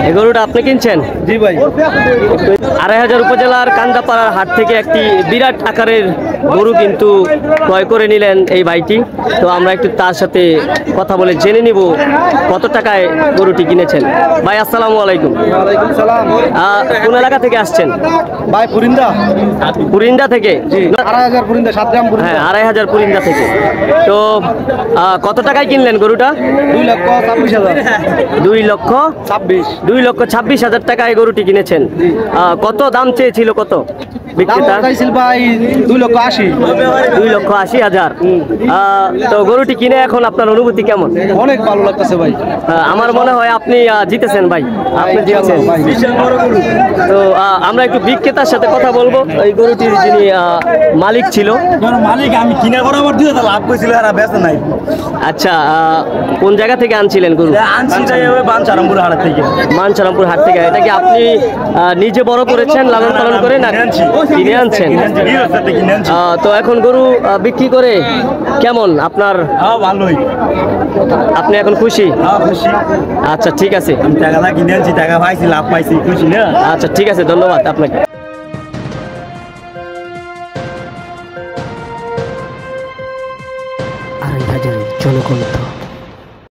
এই গরুটা আপনি কিনছেন? জি ভাই। ২৫০০ উপজেলার কান্দাপাড়ার হাট থেকে একটি বিরাট আকারের গরু কিন্তু ক্রয় করে নিলেন এই ভাইটি। তো আমরা একটু তার সাথে কথা বলে জেনে নিব কত টাকায় গরুটি কিনেছেন। ভাই আসসালামু আলাইকুম। ওয়ালাইকুম সালাম। কোন এলাকা থেকে আসছেন? ভাই পুরিন্দা। পুরিন্দা থেকে? জি ২৫০০ পুরিন্দা, ৭ গ্রাম পুরিন্দা। হ্যাঁ ২৫০০ পুরিন্দা থেকে। তো কত টাকায় কিনলেন গরুটা? ২,২৬,০০০। ২,২৬,০০০ টাকায় গরুটি কিনেছেন। কত দাম চেয়েছিল কত বিক্রেতা? চাইছিল ভাই ২,৮০,০০০। ২,৮০,০০০। তো গরুটি কিনে এখন আপনার অনুভূতি কেমন? অনেক ভালো লাগতেছে ভাই। আমার মনে হয় আপনি জিতেছেন ভাই, আপনি জিতেছেন। তো আমরা একটু বিক্রেতার সাথে কথা বলবো। এই গরুটির যিনি মালিক ছিল, মালিক আমি কিনা বরাবর দিয়ে লাভ করেছিল আর বেচা নাই। আচ্ছা কোন জায়গা থেকে আনছিলেন গরু? আনছি বাঞ্ছারামপুর হাট থেকে। মানসারামপুর হাট থেকে। এটা কি আপনি নিজে বড় করেছেন, লালন পালন করে, না কিনে আনছেন? তো এখন গরু বিক্রি করে কেমন আপনার? ভালোই। আপনি এখন খুশি? খুশি। আচ্ছা ঠিক আছে, টাকা কিনে আনছি, টাকা পাইছি, লাভ পাইছি, খুশি না? আচ্ছা ঠিক আছে, ধন্যবাদ আপনাকে। জনকণ্ঠ।